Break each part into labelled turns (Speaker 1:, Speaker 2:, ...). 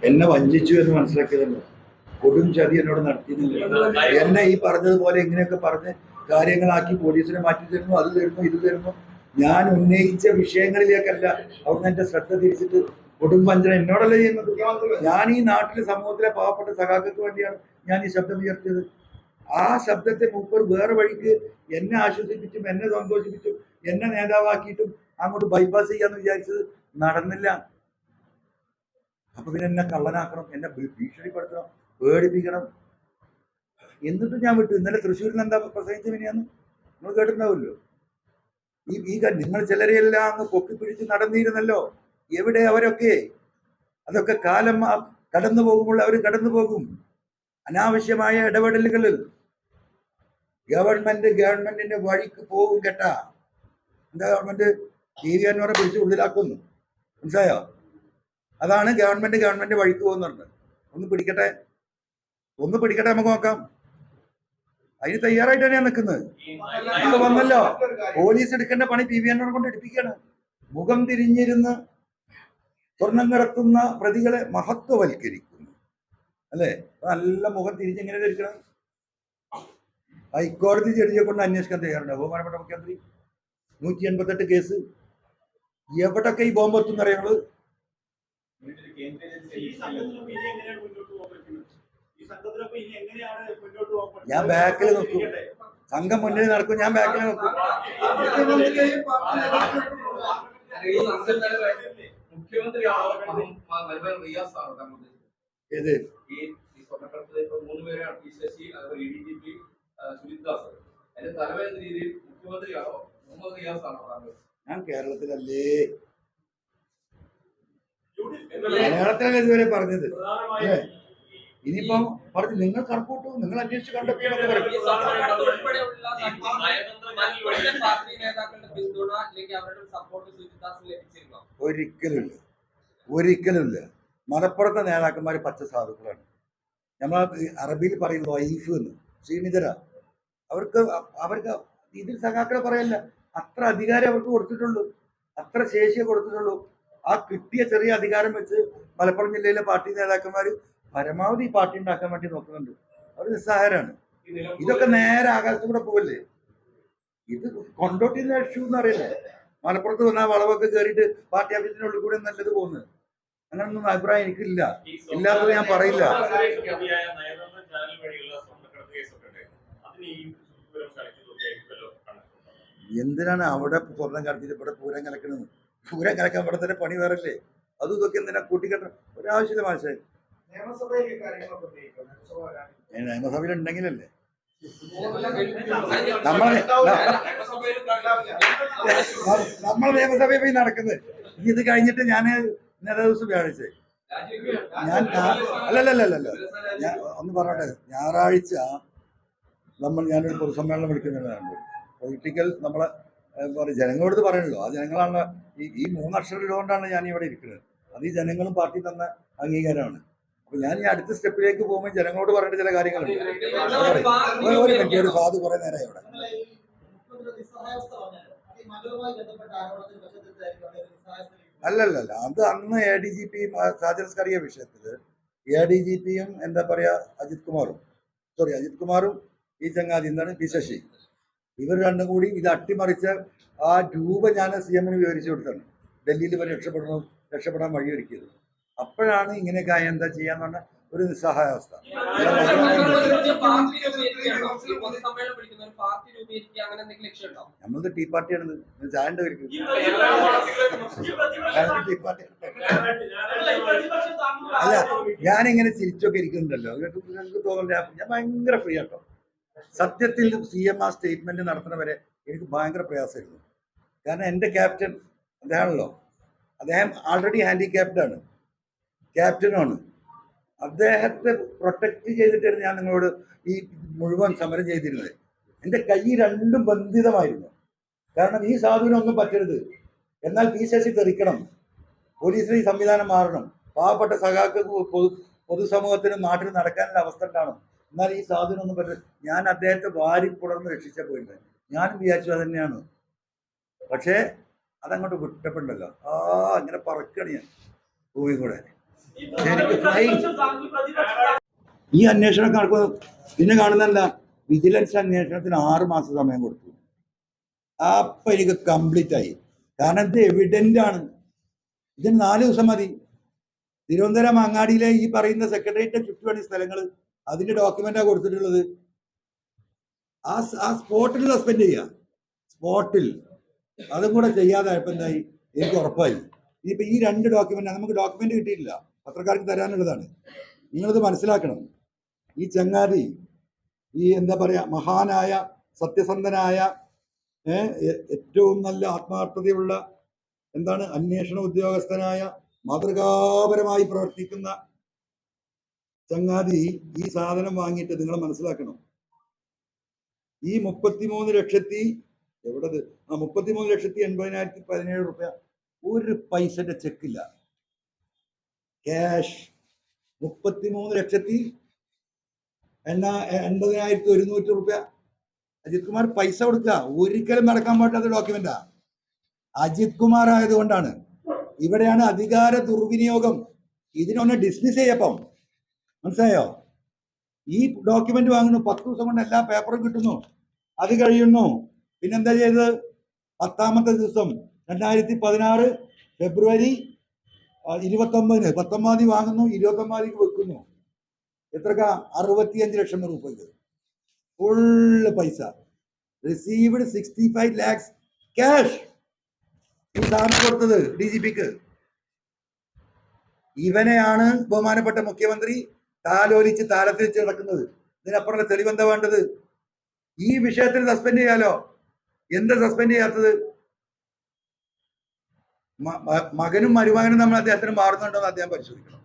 Speaker 1: എന്നെ വഞ്ചിച്ചു എന്ന് മനസ്സിലാക്കിയതല്ലോ. കൊടും ചതി എന്നോട് നടത്തിയിരുന്നില്ല. എന്നെ ഈ പറഞ്ഞതുപോലെ ഇങ്ങനെയൊക്കെ പറഞ്ഞ് കാര്യങ്ങളാക്കി പോലീസിനെ മാറ്റി തരുന്നു, അത് തരുന്നു, ഇത് തരുന്നു. ഞാൻ ഉന്നയിച്ച വിഷയങ്ങളിലേക്കല്ല അവിടുന്ന് എന്റെ ശ്രദ്ധ തിരിച്ചിട്ട് കൊടും വഞ്ചന എന്നോടല്ല ചെയ്യുന്നത്. ഞാൻ ഈ നാട്ടിലെ സമൂഹത്തിലെ പാവപ്പെട്ട സഖാക്കൾക്ക് വേണ്ടിയാണ് ഞാൻ ഈ ശബ്ദം ഉയർത്തിയത്. ആ ശബ്ദത്തെ മൂപ്പർ വേറെ വഴിക്ക് എന്നെ ആശ്വസിപ്പിച്ചും എന്നെ സന്തോഷിപ്പിച്ചും എന്നെ നേതാവാക്കിയിട്ടും അങ്ങോട്ട് ബൈപ്പാസ് ചെയ്യാന്ന് വിചാരിച്ചത് നടന്നില്ല. അപ്പൊ പിന്നെ എന്നെ കള്ളനാക്കണം, എന്നെ ഭീഷണിപ്പെടുത്തണം, പേടിപ്പിക്കണം. എന്നിട്ട് ഞാൻ വിട്ടു. ഇന്നലെ തൃശ്ശൂരിൽ എന്താ പ്രസംഗിച്ച പിന്നെയാന്ന് നിങ്ങൾ കേട്ടിട്ടുണ്ടാവുമല്ലോ. ഈ നിങ്ങൾ ചിലരെയെല്ലാം അങ്ങ് പൊക്കിപ്പിടിച്ച് നടന്നിരുന്നല്ലോ. എവിടെ അവരൊക്കെ? അതൊക്കെ കാലം കടന്നു പോകുമ്പോൾ അവർ കടന്നു പോകും. അനാവശ്യമായ ഇടപെടലുകളിൽ ഗവൺമെന്റിന്റെ വഴിക്ക് പോകും കേട്ടാ. എന്താ ഗവൺമെന്റ് TV എന്നവരെ പിടിച്ച് ഉള്ളിലാക്കുന്നു, മനസ്സിലായോ? അതാണ് ഗവൺമെന്റ് വഴിക്ക് പോകുന്നുണ്ട്. ഒന്ന് പിടിക്കട്ടെ നമുക്ക് നോക്കാം. അതിന് തയ്യാറായിട്ട് തന്നെയാണ് നിൽക്കുന്നത്. ഇപ്പൊ വന്നല്ലോ, പോലീസ് എടുക്കേണ്ട പണി PV എന്നവരെ കൊണ്ട് എടുപ്പിക്കുകയാണ്. മുഖം തിരിഞ്ഞിരുന്ന് സ്വർണം കിടത്തുന്ന പ്രതികളെ മഹത്വവൽക്കരിക്കുന്നു, അല്ലേ? നല്ല മുഖം തിരിഞ്ഞെങ്ങനെ ധരിക്കണം? ഹൈക്കോടതി ജഡ്ജിയെ കൊണ്ട് അന്വേഷിക്കാൻ തയ്യാറുണ്ട് ബഹുമാനപ്പെട്ട മുഖ്യമന്ത്രി. 188 കേസ് എവിടൊക്കെ ഈ ബോംബ് എത്തുന്ന അറിയാങ്ങള്? ഞാൻ ബാക്കിൽ നോക്കും, സംഘം മുന്നിൽ നടക്കും, ഞാൻ ബാക്കിൽ നോക്കും. ഏത് ഞാൻ കേരളത്തിലല്ലേ, മലയാളത്തിലല്ലേ ഇതുവരെ പറഞ്ഞത്. ഇനിയിപ്പം പറഞ്ഞു നിങ്ങൾ കണക്കൂട്ടു, നിങ്ങൾ അന്വേഷിച്ച് കണ്ടെത്തിയെന്നൊക്കെ പറയും. ഒരിക്കലുമില്ല. മലപ്പുറത്തെ നേതാക്കന്മാർ പച്ച സാധുക്കളാണ്. നമ്മൾ അറബിയിൽ പറയുന്നത് വൈഫ് എന്ന്, ശ്രീനിധര. അവർക്ക് ഇതിൽ സഖാക്കളെ പറയല്ല, അത്ര അധികാരം അവർക്ക് കൊടുത്തിട്ടുള്ളൂ, അത്ര ശേഷിയെ കൊടുത്തിട്ടുള്ളൂ. ആ കിട്ടിയ ചെറിയ അധികാരം വെച്ച് മലപ്പുറം ജില്ലയിലെ പാർട്ടി നേതാക്കന്മാർ പരമാവധി പാർട്ടി ഉണ്ടാക്കാൻ വേണ്ടി നോക്കുന്നുണ്ട്. അവർ നിസ്സഹായരാണ്. ഇതൊക്കെ നേരെ ആകാശത്തൂടെ പോവല്ലേ? ഇത് കൊണ്ടോട്ടിന്ന് അടിച്ചു എന്ന് അറിയില്ലേ? മലപ്പുറത്ത് വന്ന വളവൊക്കെ കയറിയിട്ട് പാർട്ടി ഓഫീസിനുള്ളിൽ കൂടെ നല്ലത് പോകുന്നത്. അങ്ങനൊന്നും അഭിപ്രായം എനിക്കില്ല, ഇല്ലാത്തത് ഞാൻ പറയില്ല. എന്തിനാണ് അവിടെ സ്വർണം കടത്തിയിട്ട് ഇവിടെ പൂരം കലക്കണമെന്ന്? പൂരം കലക്കാൻ ഇവിടെ തന്നെ പണി വേറല്ലേ? അതും ഇതൊക്കെ എന്തിനാ കൂട്ടിക്കെട്ട? ഒരാവശ്യമില്ല മാഷേ. നിയമസഭയിൽ ഉണ്ടെങ്കിലല്ലേ നമ്മൾ നിയമസഭയിൽ പോയി നടക്കുന്നത്. ഇത് കഴിഞ്ഞിട്ട് ഞാൻ ദിവസം വ്യാഴാഴ്ച അല്ലല്ലല്ല ഞാൻ ഒന്ന് പറയട്ടെ, ഞായറാഴ്ച ഞാനൊരു പൊതുസമ്മേളനം വിളിക്കുന്നുണ്ട്. പൊളിറ്റിക്കൽ നമ്മളെ ജനങ്ങളോട് പറയണല്ലോ, ആ ജനങ്ങളാണ് ഈ 3 അക്ഷരം കൊണ്ടാണ് ഞാൻ ഇവിടെ ഇരിക്കുന്നത്. അത് ഈ ജനങ്ങളും പാർട്ടി തന്ന അംഗീകാരമാണ്. അപ്പൊ ഞാൻ ഈ അടുത്ത സ്റ്റെപ്പിലേക്ക് പോകുമ്പോൾ ജനങ്ങളോട് പറയേണ്ട ചില കാര്യങ്ങളുണ്ട്. ഒരു സാധു കുറെ നേരമായി ഇവിടെ. അല്ലല്ല, അത് അന്ന് ADGP സാജൻ സ്കറിയ വിഷയത്തില് ADGPയും എന്താ പറയാ അജിത് കുമാറും ഈ ചങ്ങാതി എന്താണ് പി ശശി, ഇവർ രണ്ടും കൂടി ഇത് അട്ടിമറിച്ച ആ രൂപ ഞാൻ CM-ന് വിവരിച്ചു കൊടുത്താണ്. ഡൽഹിയിൽ ഇവർ രക്ഷപ്പെടാൻ വഴിയൊരുക്കിയത്. അപ്പോഴാണ് ഇങ്ങനെയൊക്കെ എന്താ ചെയ്യാന്ന് പറഞ്ഞ ഒരു നിസ്സഹായാവസ്ഥ. നമ്മളത് ടീ പാർട്ടിയാണ്. ചായന്റെ അല്ല, ഞാനിങ്ങനെ ചിരിച്ചൊക്കെ ഇരിക്കുന്നുണ്ടല്ലോ, നിങ്ങൾക്ക് തോന്നില്ല. ഞാൻ ഭയങ്കര ഫ്രീ ആട്ടോ. സത്യത്തിൽ CM ആ സ്റ്റേറ്റ്മെന്റ് നടത്തുന്നവരെ എനിക്ക് ഭയങ്കര പ്രയാസമായിരുന്നു. കാരണം എൻ്റെ ക്യാപ്റ്റൻ അദ്ദേഹമാണല്ലോ, അദ്ദേഹം ആൾറെഡി ഹാൻഡിക്യാപ്റ്റാണ്, ക്യാപ്റ്റനുമാണ്. അദ്ദേഹത്തെ പ്രൊട്ടക്ട് ചെയ്തിട്ടാണ് ഞാൻ നിങ്ങളോട് ഈ മുഴുവൻ സമരം ചെയ്തിരുന്നത്. എൻ്റെ കൈ രണ്ടും ബന്ധിതമായിരുന്നു. കാരണം ഈ സാധുവിനൊന്നും പറ്റരുത്, എന്നാൽ പി ശശി തെറിക്കണം, പോലീസിന് ഈ സംവിധാനം മാറണം, പാവപ്പെട്ട സഖാക്കൾക്ക് പൊതുസമൂഹത്തിന് നാട്ടിൽ നടക്കാനുള്ള അവസ്ഥ ഉണ്ടാവണം, എന്നാൽ ഈ സാധുവിനൊന്നും പറ്റരുത്. ഞാൻ അദ്ദേഹത്തെ വാരിപ്പുണർന്ന് രക്ഷിച്ച പോയിട്ടുണ്ട്. ഞാനും വിചാരിച്ചു അത് തന്നെയാണ്. പക്ഷേ അതങ്ങോട്ട് വിട്ടപ്പോണ്ടല്ലോ, അങ്ങനെ പറക്കുകയാണ് ഞാൻ ഭൂമി കൂടെ. ഈ അന്വേഷണം നടക്കുന്നത് പിന്നെ കാണുന്നല്ല, വിജിലൻസ് അന്വേഷണത്തിന് 6 മാസം സമയം കൊടുത്തു. അപ്പൊ എനിക്ക് കംപ്ലീറ്റ് ആയി. കാരണം ഇത് എവിഡന്റ് ആണ്. ഇതിന് 4 ദിവസം മതി. തിരുവനന്തപുരം അങ്ങാടിയിലെ ഈ പറയുന്ന സെക്രട്ടേറിയറ്റ് ചുറ്റുപാട് സ്ഥലങ്ങൾ അതിന്റെ ഡോക്യുമെന്റാ കൊടുത്തിട്ടുള്ളത്. ആ സ്പോട്ടിൽ സസ്പെൻഡ് ചെയ്യുക, സ്പോട്ടിൽ. അതും കൂടെ ചെയ്യാതായപ്പോ എന്തായി, എനിക്ക് ഉറപ്പായി. ഇനിയിപ്പോ ഈ 2 ഡോക്യുമെന്റ്, നമുക്ക് ഡോക്യുമെന്റ് കിട്ടിയിട്ടില്ല, പത്രക്കാർക്ക് തരാനുള്ളതാണ്. നിങ്ങളിത് മനസ്സിലാക്കണം. ഈ ചങ്ങാതി, ഈ എന്താ പറയാ, മഹാനായ സത്യസന്ധനായ ഏറ്റവും നല്ല ആത്മാർത്ഥതയുള്ള എന്താണ് അന്വേഷണ ഉദ്യോഗസ്ഥനായ മാതൃകാപരമായി പ്രവർത്തിക്കുന്ന ചങ്ങാതി ഈ സാധനം വാങ്ങിയിട്ട് നിങ്ങൾ മനസ്സിലാക്കണം. ഈ 33,80,017 റുപ്യ ഒരു പൈസന്റെ ചെക്കില്ല, ക്യാഷ്. 33,80,100 റുപ്യ അജിത് കുമാർ പൈസ കൊടുക്കുക. ഒരിക്കലും നടക്കാൻ പറ്റാത്ത ഡോക്യുമെന്റാ. അജിത് കുമാർ ആയതുകൊണ്ടാണ്. ഇവിടെയാണ് അധികാര ദുർവിനിയോഗം. ഇതിനൊന്ന് ഡിസ്മിസ് ചെയ്യപ്പം, മനസ്സിലായോ? ഈ ഡോക്യുമെന്റ് വാങ്ങുന്നു, 10 ദിവസം കൊണ്ട് എല്ലാ പേപ്പറും കിട്ടുന്നു, അത് കഴിയുന്നു. പിന്നെന്താ ചെയ്തത്? 10ാമത്തെ ദിവസം 2016 ഫെബ്രുവരി 29-ന് 19-ാം തീയതി വാങ്ങുന്നു, 29-ാം തീയതിക്ക് വെക്കുന്നു. എത്രക്ക? 65 ലക്ഷം രൂപയ്ക്ക് ഫുള്ള് പൈസ. Received 65 lakhs cash. ഈ സാധനം കൊടുത്തത് DGPക്ക്. ഇവനെയാണ് ബഹുമാനപ്പെട്ട മുഖ്യമന്ത്രി താലോലിച്ച് താലത്തിൽ വെച്ച് കിടക്കുന്നത്. ഇതിനപ്പുറമുള്ള തെളിവെന്താ വേണ്ടത്? ഈ വിഷയത്തിൽ സസ്പെൻഡ് ചെയ്യാലോ. എന്താ സസ്പെൻഡ് ചെയ്യാത്തത്? മകനും മരുമകനും നമ്മൾ അദ്ദേഹത്തിന് മാറുന്നുണ്ടോ എന്ന് അദ്ദേഹം പരിശോധിക്കണം.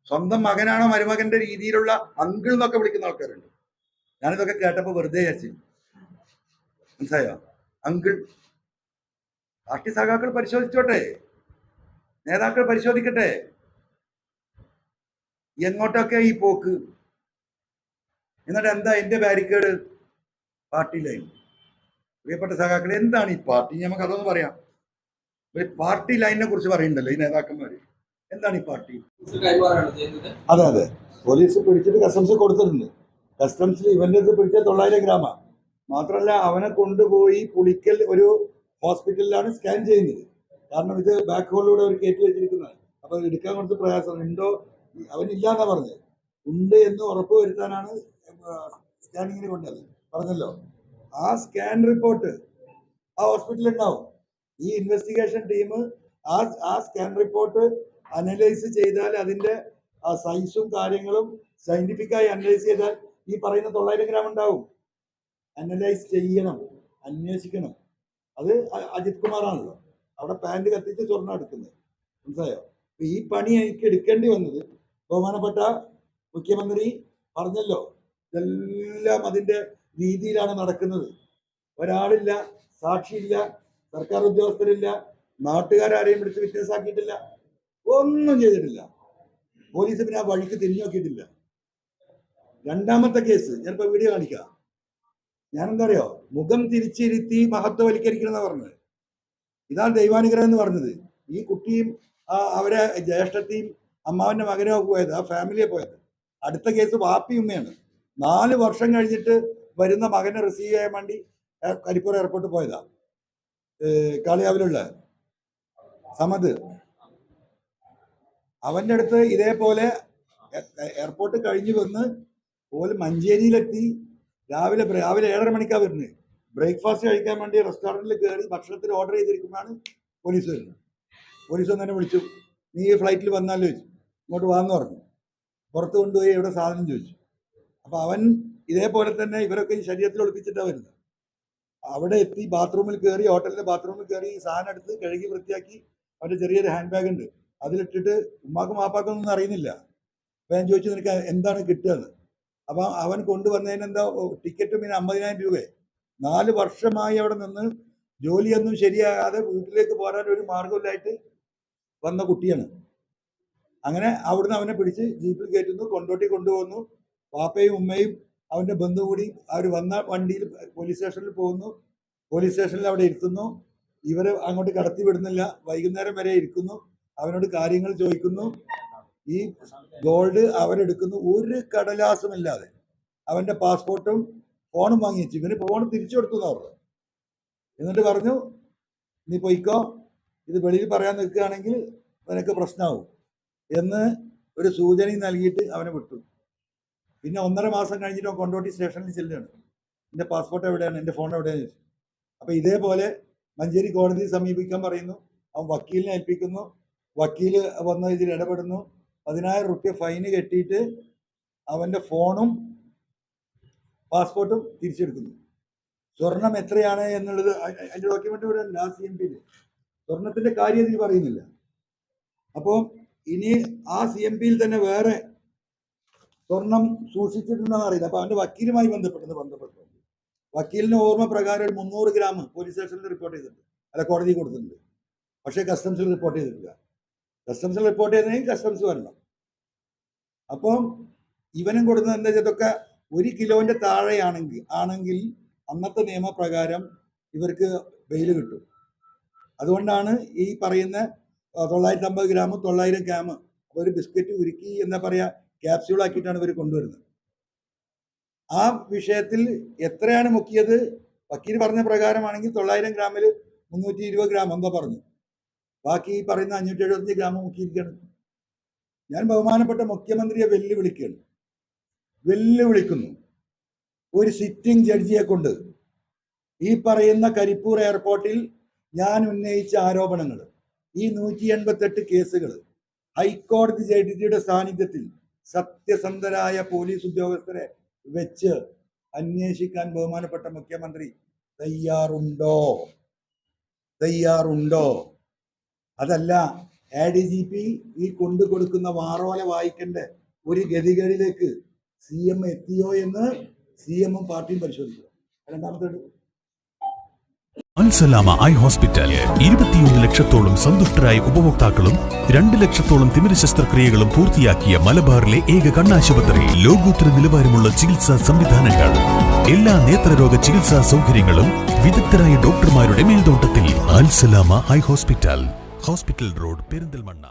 Speaker 1: സ്വന്തം മകനാണോ മരുമകന്റെ രീതിയിലുള്ള അങ്കിൾ എന്നൊക്കെ വിളിക്കുന്ന ആൾക്കാരുണ്ട്. ഞാനിതൊക്കെ കേട്ടപ്പോ വെറുതെ വിചാരിച്ചു, മനസ്സിലായോ? അങ്കിൾ. പാർട്ടി സഖാക്കൾ പരിശോധിച്ചോട്ടെ, നേതാക്കൾ പരിശോധിക്കട്ടെ, എങ്ങോട്ടൊക്കെ ഈ പോക്ക്. എന്നിട്ട് എന്താ എന്റെ ബാരിക്കേഡ്? Party line. പ്രിയപ്പെട്ട സഖാക്കൾ, എന്താണ് ഈ പാർട്ടി? നമുക്ക് അതൊന്ന് പറയാം. പാർട്ടി ലൈനിനെ കുറിച്ച് പറയുന്നുണ്ടല്ലോ ഈ നേതാക്കന്മാര്. എന്താണ് ഈ പാർട്ടി? അതെ അതെ, പോലീസ് പിടിച്ചിട്ട് കസ്റ്റംസ് കൊടുത്തിട്ടുണ്ട്. കസ്റ്റംസിൽ ഇവന്റെ പിടിച്ച 900 ഗ്രാമ. മാത്രമല്ല, അവനെ കൊണ്ടുപോയി പുളിക്കൽ ഒരു ഹോസ്പിറ്റലിലാണ് സ്കാൻ ചെയ്യുന്നത്. കാരണം ഇത് ബാക്ക് ഹോളിലൂടെ അവർ കയറ്റി വെച്ചിരിക്കുന്നതാണ്. അപ്പൊ എടുക്കാൻ കൊടുത്ത് പ്രയാസം ഉണ്ടോ, അവനില്ലാന്നാ പറഞ്ഞത്. ഉണ്ട് എന്ന് ഉറപ്പ് വരുത്താനാണ് സ്കാനിങ്ങിന് കൊണ്ടത്, പറഞ്ഞല്ലോ. ആ സ്കാൻ റിപ്പോർട്ട് ആ ഹോസ്പിറ്റലിൽ ഉണ്ടാവും. ഈ ഇൻവെസ്റ്റിഗേഷൻ ടീം ആ സ്കാൻ റിപ്പോർട്ട് അനലൈസ് ചെയ്താൽ അതിന്റെ സൈസും കാര്യങ്ങളും സയന്റിഫിക്കായി അനലൈസ് ചെയ്താൽ ഈ പറയുന്ന 900 ഗ്രാം ഉണ്ടാവും. അനലൈസ് ചെയ്യണം, അന്വേഷിക്കണം. അത് അജിത് കുമാറാണല്ലോ അവിടെ പാന്റ് കത്തിച്ച് സ്വർണ്ണം എടുക്കുന്നത്, മനസ്സിലായോ? ഈ പണി എനിക്ക് എടുക്കേണ്ടി വന്നത് ബഹുമാനപ്പെട്ട മുഖ്യമന്ത്രി പറഞ്ഞല്ലോ, ഇതെല്ലാം അതിന്റെ രീതിയിലാണ് നടക്കുന്നത്. ഒരാളില്ല, സാക്ഷിയില്ല, സർക്കാർ ഉദ്യോഗസ്ഥരില്ല, നാട്ടുകാരെയും പിടിച്ച് വ്യത്യാസമാക്കിയിട്ടില്ല, ഒന്നും ചെയ്തിട്ടില്ല. പോലീസ് പിന്നെ ആ വഴിക്ക് തിരിഞ്ഞു നോക്കിയിട്ടില്ല. 2ാമത്തെ കേസ് ഞാനിപ്പോ വീഡിയോ കാണിക്കാം. ഞാനെന്താ അറിയോ, മുഖം തിരിച്ചിരുത്തി മഹത്വവൽക്കരിക്കണം എന്നാ പറഞ്ഞത്. ഇതാണ് ദൈവാനുഗ്രഹം എന്ന് പറഞ്ഞത്. ഈ കുട്ടിയും അവരെ ജ്യേഷ്ഠത്തെയും അമ്മാവന്റെ മകനോ പോയത്, ആ ഫാമിലിയെ പോയത്. അടുത്ത കേസ് വാപ്പി ഉമ്മയാണ്. 4 വർഷം കഴിഞ്ഞിട്ട് വരുന്ന മകനെ റിസീവ് ചെയ്യാൻ വേണ്ടി കരിപ്പൂർ എയർപോർട്ട് പോയതാ. കാളിയാവിലുള്ള സമദ്. അവന്റെ അടുത്ത് ഇതേപോലെ എയർപോർട്ട് കഴിഞ്ഞു വന്ന് പോലും മഞ്ചേരിയിലെത്തി. രാവിലെ 7:30 മണിക്കാണ് വരുന്നത്. ബ്രേക്ക്ഫാസ്റ്റ് കഴിക്കാൻ വേണ്ടി റെസ്റ്റോറൻറ്റിൽ കയറി ഭക്ഷണത്തിന് ഓർഡർ ചെയ്തിരിക്കുമ്പോഴാണ് പോലീസ് വരുന്നത്. പോലീസ് തന്നെ വിളിച്ചു, നീ ഈ ഫ്ലൈറ്റിൽ വന്നാലും ചോദിച്ചു. ഇങ്ങോട്ട് വാന്ന് പറഞ്ഞു. പുറത്ത് കൊണ്ടുപോയി എവിടെ സാധനം ചോദിച്ചു. അപ്പൊ അവൻ ഇതേപോലെ തന്നെ ഇവരൊക്കെ ഈ ശരീരത്തിൽ ഒളിപ്പിച്ചിട്ടാണ് വരുന്നത്. അവിടെ എത്തി ബാത്റൂമിൽ കയറി, ഹോട്ടലിന്റെ ബാത്റൂമിൽ കയറി ഈ സാധനം എടുത്ത് കഴുകി വൃത്തിയാക്കി. അവന്റെ ചെറിയൊരു ഹാൻഡ് ബാഗ് ഉണ്ട്, അതിലിട്ടിട്ട് ഉമ്മാക്കും മാപ്പാക്കും ഒന്നും അറിയുന്നില്ല. അപ്പൊ ഞാൻ ചോദിച്ചു, നിനക്ക് എന്താണ് കിട്ടുകയെന്ന്. അപ്പൊ അവൻ കൊണ്ടുവന്നതിന് എന്താ ടിക്കറ്റ് പിന്നെ 50,000 രൂപ. 4 വർഷമായി അവിടെ നിന്ന് ജോലിയൊന്നും ശരിയാകാതെ വീട്ടിലേക്ക് പോരാൻ ഒരു മാർഗമില്ലായിട്ട് വന്ന കുട്ടിയാണ്. അങ്ങനെ അവിടുന്ന് അവനെ പിടിച്ച് ജീപ്പിൽ കയറ്റുന്നു, കൊണ്ടോട്ടി കൊണ്ടുപോകുന്നു. പാപ്പയും ഉമ്മയും അവന്റെ ബന്ധു കൂടി അവർ വന്ന വണ്ടിയിൽ പോലീസ് സ്റ്റേഷനിൽ പോകുന്നു. പോലീസ് സ്റ്റേഷനിൽ അവിടെ ഇരുത്തുന്നു. ഇവര് അങ്ങോട്ട് കടത്തി വിടുന്നില്ല. വൈകുന്നേരം വരെ ഇരിക്കുന്നു. അവനോട് കാര്യങ്ങൾ ചോദിക്കുന്നു. ഈ ഗോൾഡ് അവരെടുക്കുന്നു ഒരു കടലാസുമില്ലാതെ. അവന്റെ പാസ്പോർട്ടും ഫോണും വാങ്ങി വെച്ചു. ഇവന് ഫോൺ തിരിച്ചു കൊടുത്തു എന്ന് പറഞ്ഞു. എന്നിട്ട് പറഞ്ഞു, നീ പൊയ്ക്കോ, ഇത് വെളിയിൽ പറയാൻ നിൽക്കുകയാണെങ്കിൽ നിനക്ക് പ്രശ്നമാവും എന്ന് ഒരു സൂചനയും നൽകിയിട്ട് അവനെ വിട്ടു. പിന്നെ 1.5 മാസം കഴിഞ്ഞിട്ട് അവൻ കൊണ്ടോട്ടി സ്റ്റേഷനിൽ ചെല്ലുകയാണ്. എൻ്റെ പാസ്പോർട്ട് എവിടെയാണ്, എൻ്റെ ഫോൺ എവിടെയാണെന്ന് ചോദിച്ചു. അപ്പം ഇതേപോലെ മഞ്ചേരി കോടതിയെ സമീപിക്കാൻ പറയുന്നു. അവൻ വക്കീലിനെ ഏൽപ്പിക്കുന്നു. വക്കീൽ വന്ന് ഇതിൽ ഇടപെടുന്നു. 10,000 റുപ്യ ഫൈന് കെട്ടിയിട്ട് അവൻ്റെ ഫോണും പാസ്പോർട്ടും തിരിച്ചെടുക്കുന്നു. സ്വർണം എത്രയാണ് എന്നുള്ളത് അതിൻ്റെ ഡോക്യുമെൻ്റ് ഇവിടെ ഉണ്ട്, ആ CMPയിൽ. സ്വർണത്തിൻ്റെ കാര്യം ഇതിൽ പറയുന്നില്ല. അപ്പോൾ ഇനി ആ CMPയിൽ തന്നെ വേറെ സ്വർണം സൂക്ഷിച്ചിട്ടുണ്ടെന്ന് അറിയില്ല. അപ്പോൾ അവൻ്റെ വക്കീലുമായി ബന്ധപ്പെട്ടു വക്കീലിന് ഓർമ്മ പ്രകാരം ഒരു 300 ഗ്രാം പോലീസ് സ്റ്റേഷനിൽ റിപ്പോർട്ട് ചെയ്തിട്ടുണ്ട്, അല്ല കോടതി കൊടുത്തിട്ടുണ്ട്. പക്ഷേ കസ്റ്റംസിൽ റിപ്പോർട്ട് ചെയ്തിട്ടില്ല. കസ്റ്റംസിൽ റിപ്പോർട്ട് ചെയ്തെങ്കിൽ കസ്റ്റംസ് വരണം. അപ്പം ഇവനും കൊടുക്കുന്നത് എന്താ വെച്ചാൽ ഇതൊക്കെ 1 കിലോന്റെ താഴെയാണെങ്കിൽ അന്നത്തെ നിയമപ്രകാരം ഇവർക്ക് ബെയിൽ കിട്ടും. അതുകൊണ്ടാണ് ഈ പറയുന്ന 950 ഗ്രാം 900 ഗ്രാം ഒരു ബിസ്ക്കറ്റ് ഉരുക്കി എന്താ പറയുക ക്യാപ്സ്യൂളാക്കിയിട്ടാണ് ഇവർ കൊണ്ടുവരുന്നത്. ആ വിഷയത്തിൽ എത്രയാണ് മുക്കിയത് വക്കീൽ പറഞ്ഞ പ്രകാരമാണെങ്കിൽ 900 ഗ്രാമിൽ 320 ഗ്രാം എന്താ പറഞ്ഞു, ബാക്കി ഈ പറയുന്ന 575 ഗ്രാം മുക്കിയിരിക്കുകയാണ്. ഞാൻ ബഹുമാനപ്പെട്ട മുഖ്യമന്ത്രിയെ വെല്ലുവിളിക്കുന്നു. ഒരു സിറ്റിംഗ് ജഡ്ജിയെ കൊണ്ട് ഈ പറയുന്ന കരിപ്പൂർ എയർപോർട്ടിൽ ഞാൻ ഉന്നയിച്ച ആരോപണങ്ങൾ, ഈ 188 കേസുകൾ ഹൈക്കോടതി ജഡ്ജിയുടെ സാന്നിധ്യത്തിൽ സത്യസന്ധരായ പോലീസ് ഉദ്യോഗസ്ഥരെ വെച്ച് അന്വേഷിക്കാൻ ബഹുമാനപ്പെട്ട മുഖ്യമന്ത്രി തയ്യാറുണ്ടോ? അതല്ല ADGP ഈ കൊണ്ടുകൊടുക്കുന്ന വാറോല വായിക്കേണ്ട ഒരു ഗതികളിലേക്ക് CM എത്തിയോ എന്ന് CM-ഉം പാർട്ടിയും പരിശോധിക്കുക. രണ്ടാമത്തെ
Speaker 2: അൽസലാമ ഐ ഹോസ്പിറ്റൽ 21 ലക്ഷത്തോളം സന്തുഷ്ടരായ ഉപഭോക്താക്കളും 2 ലക്ഷത്തോളം തിമിര ശസ്ത്രക്രിയകളും പൂർത്തിയാക്കിയ മലബാറിലെ ഏക കണ്ണാശുപത്രി. ലോകോത്തര നിലവാരമുള്ള ചികിത്സാ സംവിധാനങ്ങൾ, എല്ലാ നേത്രരോഗ ചികിത്സാ സൗകര്യങ്ങളും വിദഗ്ധരായ ഡോക്ടർമാരുടെ മേൽനോട്ടത്തിൽ. Al Salama eye hospital, hospital road, Perinthalmanna.